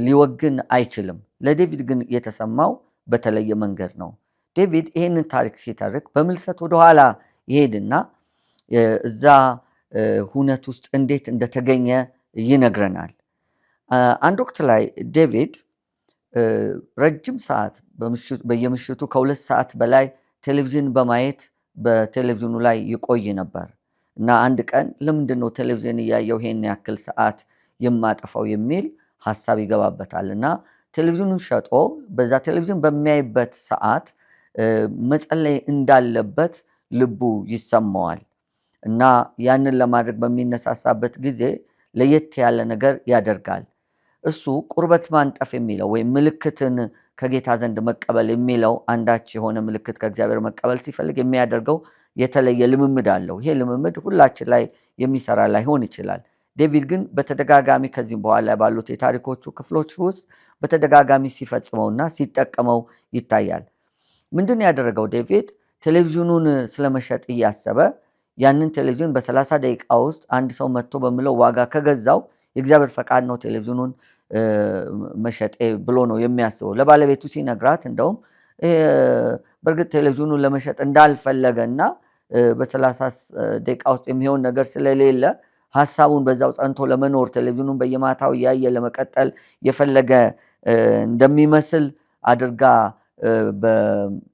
ሊወግን አይችልም። ለዴቪድ ግን የተሰማው በተለየ መንገድ ነው። ዴቪድ ይህንን ታሪክ ሲተርክ በምልሰት ወደኋላ ይሄድና እዛ ሁነት ውስጥ እንዴት እንደተገኘ ይነግረናል። አንድ ወቅት ላይ ዴቪድ ረጅም ሰዓት በየምሽቱ ከ2 ሰዓት በላይ ቴሌቪዥን በማየት በቴሌቪዥኑ ላይ ይቆይ ነበር እና አንድ ቀን ለምንድን ነው ቴሌቪዥን እያየው ይሄን ያክል ሰዓት የማጠፋው የሚል ሐሳብ ይገባበታል እና ቴሌቪዥኑን ሸጦ በዛ ቴሌቪዥን በሚያይበት ሰዓት መጸለይ እንዳለበት ልቡ ይሰማዋል እና ያንን ለማድረግ በሚነሳሳበት ጊዜ ለየት ያለ ነገር ያደርጋል። እሱ ቁርበት ማንጠፍ የሚለው ወይም ምልክትን ከጌታ ዘንድ መቀበል የሚለው አንዳች የሆነ ምልክት ከእግዚአብሔር መቀበል ሲፈልግ የሚያደርገው የተለየ ልምምድ አለው። ይሄ ልምምድ ሁላችን ላይ የሚሰራ ላይሆን ይችላል። ዴቪድ ግን በተደጋጋሚ ከዚህም በኋላ ባሉት የታሪኮቹ ክፍሎች ውስጥ በተደጋጋሚ ሲፈጽመውና ሲጠቀመው ይታያል። ምንድን ያደረገው ዴቪድ ቴሌቪዥኑን ስለመሸጥ እያሰበ ያንን ቴሌቪዥን በ30 ደቂቃ ውስጥ አንድ ሰው መጥቶ በሚለው ዋጋ ከገዛው የእግዚአብሔር ፈቃድ ነው ቴሌቪዥኑን መሸጤ ብሎ ነው የሚያስበው። ለባለቤቱ ሲነግራት እንደውም በእርግጥ ቴሌቪዥኑን ለመሸጥ እንዳልፈለገና በ30 ደቂቃ ውስጥ የሚሆን ነገር ስለሌለ ሐሳቡን በዛው ጸንቶ ለመኖር ቴሌቪዥኑን በየማታው እያየ ለመቀጠል የፈለገ እንደሚመስል አድርጋ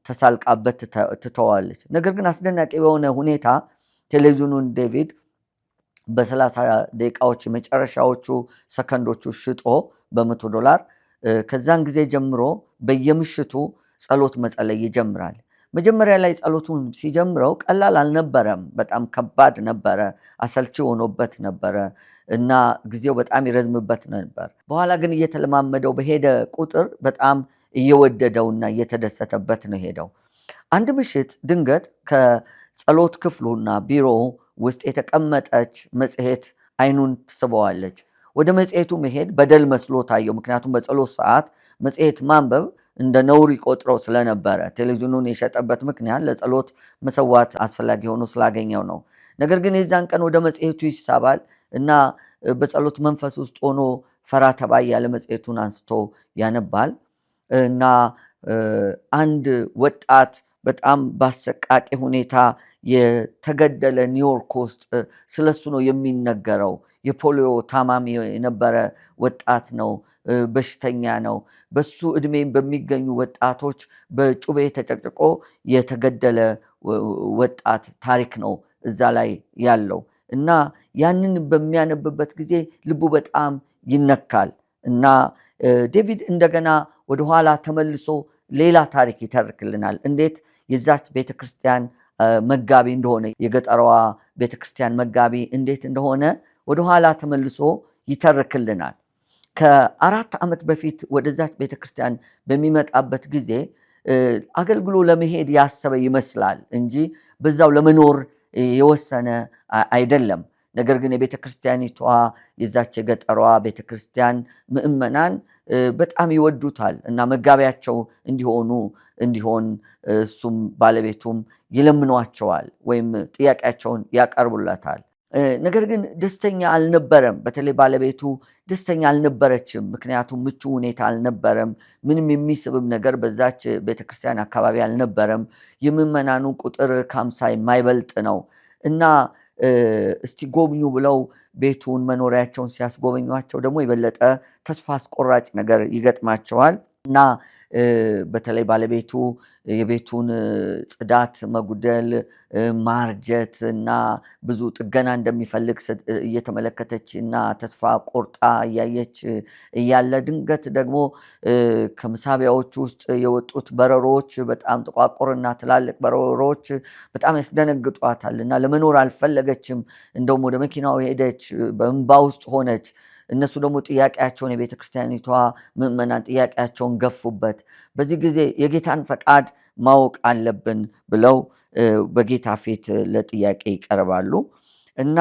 ተሳልቃበት ትተዋለች። ነገር ግን አስደናቂ በሆነ ሁኔታ ቴሌቪዥኑን ዴቪድ በ30 ደቂቃዎች የመጨረሻዎቹ ሰከንዶቹ ሽጦ $100 ከዛን ጊዜ ጀምሮ በየምሽቱ ጸሎት መጸለይ ይጀምራል። መጀመሪያ ላይ ጸሎቱን ሲጀምረው ቀላል አልነበረም። በጣም ከባድ ነበረ። አሰልቺ ሆኖበት ነበረ እና ጊዜው በጣም ይረዝምበት ነበር። በኋላ ግን እየተለማመደው በሄደ ቁጥር በጣም እየወደደውና እየተደሰተበት ነው ሄደው። አንድ ምሽት ድንገት ከጸሎት ክፍሉና ቢሮ ውስጥ የተቀመጠች መጽሔት አይኑን ትስበዋለች። ወደ መጽሔቱ መሄድ በደል መስሎ ታየው። ምክንያቱም በጸሎት ሰዓት መጽሔት ማንበብ እንደ ነውር ይቆጥረው ስለነበረ ቴሌቪዥኑን የሸጠበት ምክንያት ለጸሎት መሰዋት አስፈላጊ ሆኖ ስላገኘው ነው። ነገር ግን የዛን ቀን ወደ መጽሔቱ ይሳባል እና በጸሎት መንፈስ ውስጥ ሆኖ ፈራ ተባ ያለ መጽሔቱን አንስቶ ያነባል እና አንድ ወጣት በጣም በአሰቃቂ ሁኔታ የተገደለ ኒውዮርክ ውስጥ ስለሱ ነው የሚነገረው። የፖሊዮ ታማሚ የነበረ ወጣት ነው። በሽተኛ ነው። በሱ ዕድሜ በሚገኙ ወጣቶች በጩቤ ተጨቅጭቆ የተገደለ ወጣት ታሪክ ነው እዛ ላይ ያለው እና ያንን በሚያነብበት ጊዜ ልቡ በጣም ይነካል እና ዴቪድ እንደገና ወደኋላ ተመልሶ ሌላ ታሪክ ይተርክልናል። እንዴት የዛች ቤተክርስቲያን መጋቢ እንደሆነ የገጠሯ ቤተክርስቲያን መጋቢ እንዴት እንደሆነ ወደኋላ ተመልሶ ይተርክልናል። ከ4 ዓመት በፊት ወደዛች ቤተክርስቲያን በሚመጣበት ጊዜ አገልግሎ ለመሄድ ያሰበ ይመስላል እንጂ በዛው ለመኖር የወሰነ አይደለም። ነገር ግን የቤተክርስቲያኒቷ የዛች የገጠሯ ቤተክርስቲያን ምእመናን በጣም ይወዱታል እና መጋቢያቸው እንዲሆን እሱም ባለቤቱም ይለምኗቸዋል ወይም ጥያቄያቸውን ያቀርቡለታል። ነገር ግን ደስተኛ አልነበረም። በተለይ ባለቤቱ ደስተኛ አልነበረችም። ምክንያቱም ምቹ ሁኔታ አልነበረም። ምንም የሚስብም ነገር በዛች ቤተክርስቲያን አካባቢ አልነበረም። የምእመናኑ ቁጥር ከ50 የማይበልጥ ነው እና እስቲ ጎብኙ ብለው ቤቱን መኖሪያቸውን ሲያስጎበኟቸው ደግሞ የበለጠ ተስፋ አስቆራጭ ነገር ይገጥማቸዋል እና በተለይ ባለቤቱ የቤቱን ጽዳት መጉደል፣ ማርጀት እና ብዙ ጥገና እንደሚፈልግ እየተመለከተች እና ተስፋ ቆርጣ እያየች እያለ ድንገት ደግሞ ከመሳቢያዎች ውስጥ የወጡት በረሮች በጣም ጥቋቁርና ትላልቅ በረሮች በጣም ያስደነግጧታል እና ለመኖር አልፈለገችም። እንደውም ወደ መኪናው ሄደች፣ በእንባ ውስጥ ሆነች። እነሱ ደግሞ ጥያቄያቸውን የቤተ ክርስቲያኒቷ ምእመናን ጥያቄያቸውን ገፉበት። በዚህ ጊዜ የጌታን ፈቃድ ማወቅ አለብን ብለው በጌታ ፊት ለጥያቄ ይቀርባሉ እና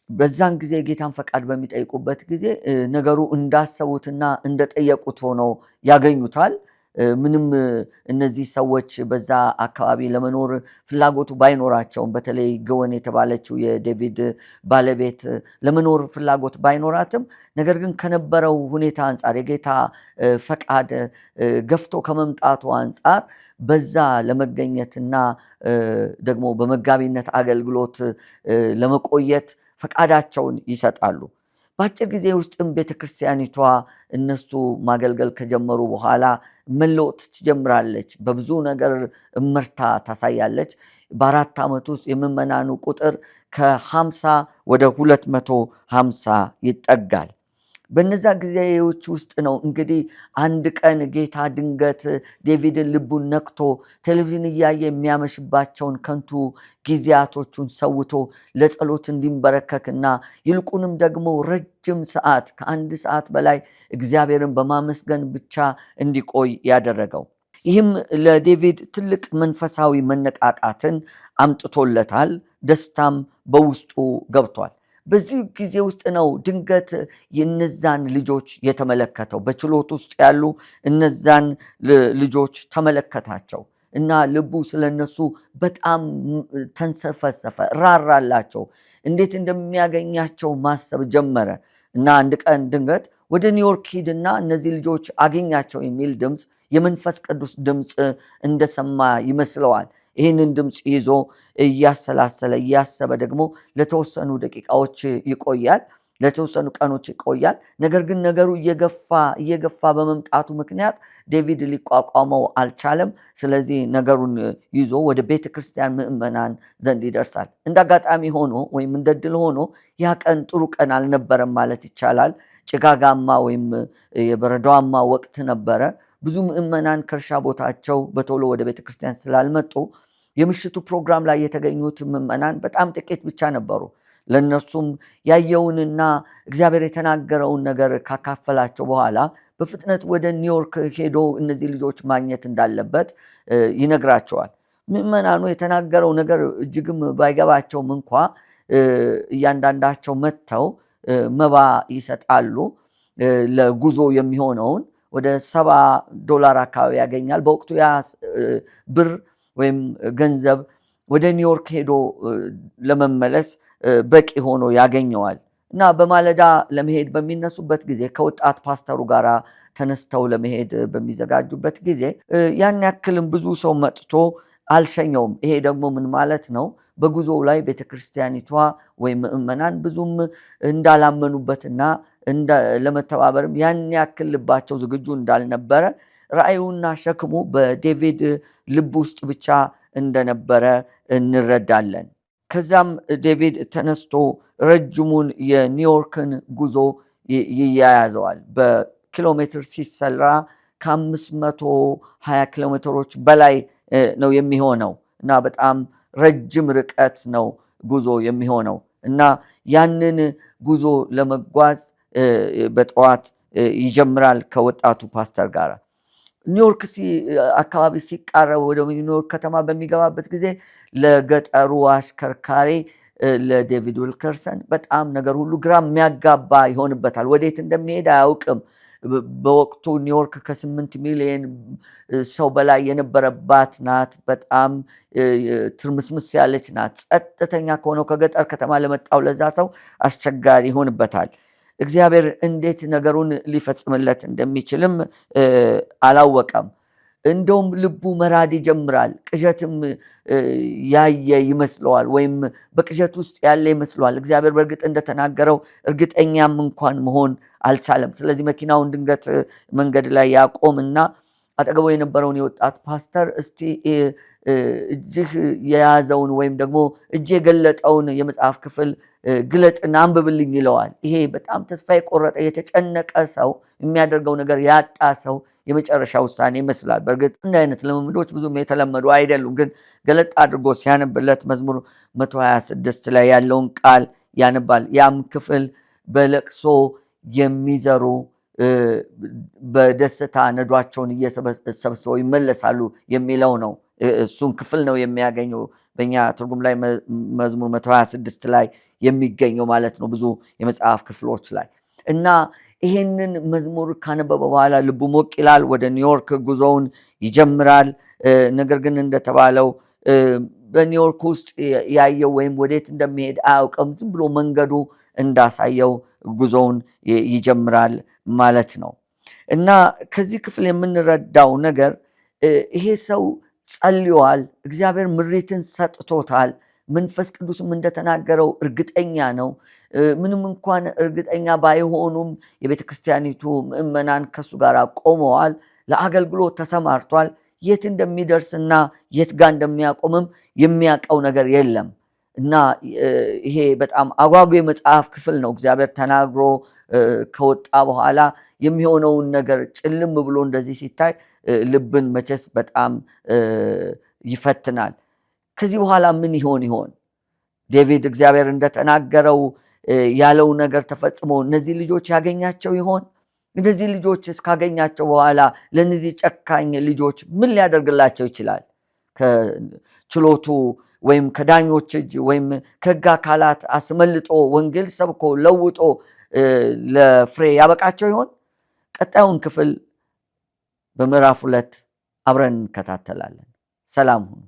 በዛን ጊዜ የጌታን ፈቃድ በሚጠይቁበት ጊዜ ነገሩ እንዳሰቡትና እንደጠየቁት ሆኖ ያገኙታል። ምንም እነዚህ ሰዎች በዛ አካባቢ ለመኖር ፍላጎቱ ባይኖራቸውም በተለይ ገወን የተባለችው የዴቪድ ባለቤት ለመኖር ፍላጎት ባይኖራትም ነገር ግን ከነበረው ሁኔታ አንጻር የጌታ ፈቃድ ገፍቶ ከመምጣቱ አንጻር በዛ ለመገኘትና ደግሞ በመጋቢነት አገልግሎት ለመቆየት ፈቃዳቸውን ይሰጣሉ። በአጭር ጊዜ ውስጥም ቤተክርስቲያኒቷ እነሱ ማገልገል ከጀመሩ በኋላ መለወጥ ትጀምራለች። በብዙ ነገር እመርታ ታሳያለች። በ4 ዓመት ውስጥ የምእመናኑ ቁጥር ከ50 ወደ 250 ይጠጋል። በነዛ ጊዜዎች ውስጥ ነው እንግዲህ አንድ ቀን ጌታ ድንገት ዴቪድን ልቡን ነክቶ ቴሌቪዥን እያየ የሚያመሽባቸውን ከንቱ ጊዜያቶቹን ሰውቶ ለጸሎት እንዲንበረከክና ይልቁንም ደግሞ ረጅም ሰዓት ከ1 ሰዓት በላይ እግዚአብሔርን በማመስገን ብቻ እንዲቆይ ያደረገው። ይህም ለዴቪድ ትልቅ መንፈሳዊ መነቃቃትን አምጥቶለታል። ደስታም በውስጡ ገብቷል። በዚህ ጊዜ ውስጥ ነው ድንገት የነዛን ልጆች የተመለከተው። በችሎት ውስጥ ያሉ እነዛን ልጆች ተመለከታቸው እና ልቡ ስለነሱ በጣም ተንሰፈሰፈ፣ ራራላቸው። እንዴት እንደሚያገኛቸው ማሰብ ጀመረ እና አንድ ቀን ድንገት ወደ ኒውዮርክ ሂድና እነዚህ ልጆች አገኛቸው የሚል ድምፅ፣ የመንፈስ ቅዱስ ድምፅ እንደሰማ ይመስለዋል። ይህንን ድምፅ ይዞ እያሰላሰለ እያሰበ ደግሞ ለተወሰኑ ደቂቃዎች ይቆያል። ለተወሰኑ ቀኖች ይቆያል። ነገር ግን ነገሩ እየገፋ በመምጣቱ ምክንያት ዴቪድ ሊቋቋመው አልቻለም። ስለዚህ ነገሩን ይዞ ወደ ቤተ ክርስቲያን ምዕመናን ዘንድ ይደርሳል። እንደ አጋጣሚ ሆኖ ወይም እንደ ድል ሆኖ ያ ቀን ጥሩ ቀን አልነበረም ማለት ይቻላል። ጭጋጋማ ወይም የበረዷማ ወቅት ነበረ። ብዙ ምዕመናን ከእርሻ ቦታቸው በቶሎ ወደ ቤተ ክርስቲያን ስላልመጡ የምሽቱ ፕሮግራም ላይ የተገኙት ምዕመናን በጣም ጥቂት ብቻ ነበሩ። ለእነርሱም ያየውንና እግዚአብሔር የተናገረውን ነገር ካካፈላቸው በኋላ በፍጥነት ወደ ኒውዮርክ ሄዶ እነዚህ ልጆች ማግኘት እንዳለበት ይነግራቸዋል። ምዕመናኑ የተናገረው ነገር እጅግም ባይገባቸውም እንኳ እያንዳንዳቸው መጥተው መባ ይሰጣሉ። ለጉዞ የሚሆነውን ወደ $70 አካባቢ ያገኛል። በወቅቱ ያ ብር ወይም ገንዘብ ወደ ኒውዮርክ ሄዶ ለመመለስ በቂ ሆኖ ያገኘዋል። እና በማለዳ ለመሄድ በሚነሱበት ጊዜ ከወጣት ፓስተሩ ጋር ተነስተው ለመሄድ በሚዘጋጁበት ጊዜ ያን ያክልም ብዙ ሰው መጥቶ አልሸኘውም። ይሄ ደግሞ ምን ማለት ነው? በጉዞው ላይ ቤተክርስቲያኒቷ ወይም ምዕመናን ብዙም እንዳላመኑበትና ለመተባበርም ያን ያክል ልባቸው ዝግጁ እንዳልነበረ፣ ራእዩና ሸክሙ በዴቪድ ልብ ውስጥ ብቻ እንደነበረ እንረዳለን። ከዛም ዴቪድ ተነስቶ ረጅሙን የኒውዮርክን ጉዞ ይያያዘዋል። በኪሎ ሜትር ሲሰላ ከ520 ኪሎ ሜትሮች በላይ ነው የሚሆነው እና በጣም ረጅም ርቀት ነው ጉዞ የሚሆነው እና ያንን ጉዞ ለመጓዝ በጠዋት ይጀምራል ከወጣቱ ፓስተር ጋር። ኒውዮርክ አካባቢ ሲቃረብ ወደ ኒውዮርክ ከተማ በሚገባበት ጊዜ ለገጠሩ አሽከርካሪ ለዴቪድ ዊልከርሰን በጣም ነገር ሁሉ ግራ የሚያጋባ ይሆንበታል። ወዴት እንደሚሄድ አያውቅም። በወቅቱ ኒውዮርክ ከ8 ሚሊዮን ሰው በላይ የነበረባት ናት። በጣም ትርምስምስ ያለች ናት። ጸጥተኛ ከሆነው ከገጠር ከተማ ለመጣው ለዛ ሰው አስቸጋሪ ይሆንበታል። እግዚአብሔር እንዴት ነገሩን ሊፈጽምለት እንደሚችልም አላወቀም። እንደውም ልቡ መራድ ይጀምራል። ቅዠትም ያየ ይመስለዋል፣ ወይም በቅዠት ውስጥ ያለ ይመስለዋል። እግዚአብሔር በእርግጥ እንደተናገረው እርግጠኛም እንኳን መሆን አልቻለም። ስለዚህ መኪናውን ድንገት መንገድ ላይ ያቆምና አጠገቡ የነበረውን የወጣት ፓስተር እስቲ እጅህ የያዘውን ወይም ደግሞ እጅ የገለጠውን የመጽሐፍ ክፍል ግለጥና አንብብልኝ ይለዋል። ይሄ በጣም ተስፋ የቆረጠ የተጨነቀ ሰው፣ የሚያደርገው ነገር ያጣ ሰው የመጨረሻ ውሳኔ ይመስላል። በእርግጥ እንዲህ አይነት ልምምዶች ብዙም የተለመዱ አይደሉም። ግን ገለጥ አድርጎ ሲያነብለት መዝሙር 126 ላይ ያለውን ቃል ያነባል። ያም ክፍል በለቅሶ የሚዘሩ በደስታ ነዷቸውን እየሰበሰበው ይመለሳሉ የሚለው ነው። እሱን ክፍል ነው የሚያገኘው በእኛ ትርጉም ላይ መዝሙር 126 ላይ የሚገኘው ማለት ነው፣ ብዙ የመጽሐፍ ክፍሎች ላይ እና ይህንን መዝሙር ካነበበ በኋላ ልቡ ሞቅ ይላል። ወደ ኒውዮርክ ጉዞውን ይጀምራል። ነገር ግን እንደተባለው በኒውዮርክ ውስጥ ያየው ወይም ወዴት እንደሚሄድ አያውቅም። ዝም ብሎ መንገዱ እንዳሳየው ጉዞውን ይጀምራል ማለት ነው እና ከዚህ ክፍል የምንረዳው ነገር ይሄ ሰው ጸልዮአል። እግዚአብሔር ምሪትን ሰጥቶታል። መንፈስ ቅዱስም እንደተናገረው እርግጠኛ ነው። ምንም እንኳን እርግጠኛ ባይሆኑም የቤተ ክርስቲያኒቱ ምዕመናን ከሱ ጋር ቆመዋል። ለአገልግሎት ተሰማርቷል። የት እንደሚደርስና የት ጋር እንደሚያቆምም የሚያውቀው ነገር የለም እና ይሄ በጣም አጓጊ መጽሐፍ ክፍል ነው። እግዚአብሔር ተናግሮ ከወጣ በኋላ የሚሆነውን ነገር ጭልም ብሎ እንደዚህ ሲታይ ልብን መቼስ በጣም ይፈትናል። ከዚህ በኋላ ምን ይሆን? ዴቪድ እግዚአብሔር እንደተናገረው ያለው ነገር ተፈጽሞ እነዚህ ልጆች ያገኛቸው ይሆን? እነዚህ ልጆች እስካገኛቸው በኋላ ለእነዚህ ጨካኝ ልጆች ምን ሊያደርግላቸው ይችላል? ከችሎቱ ወይም ከዳኞች እጅ ወይም ከሕግ አካላት አስመልጦ ወንጌል ሰብኮ ለውጦ ለፍሬ ያበቃቸው ይሆን? ቀጣዩን ክፍል በምዕራፍ 2 አብረን እንከታተላለን። ሰላም ሁኑ።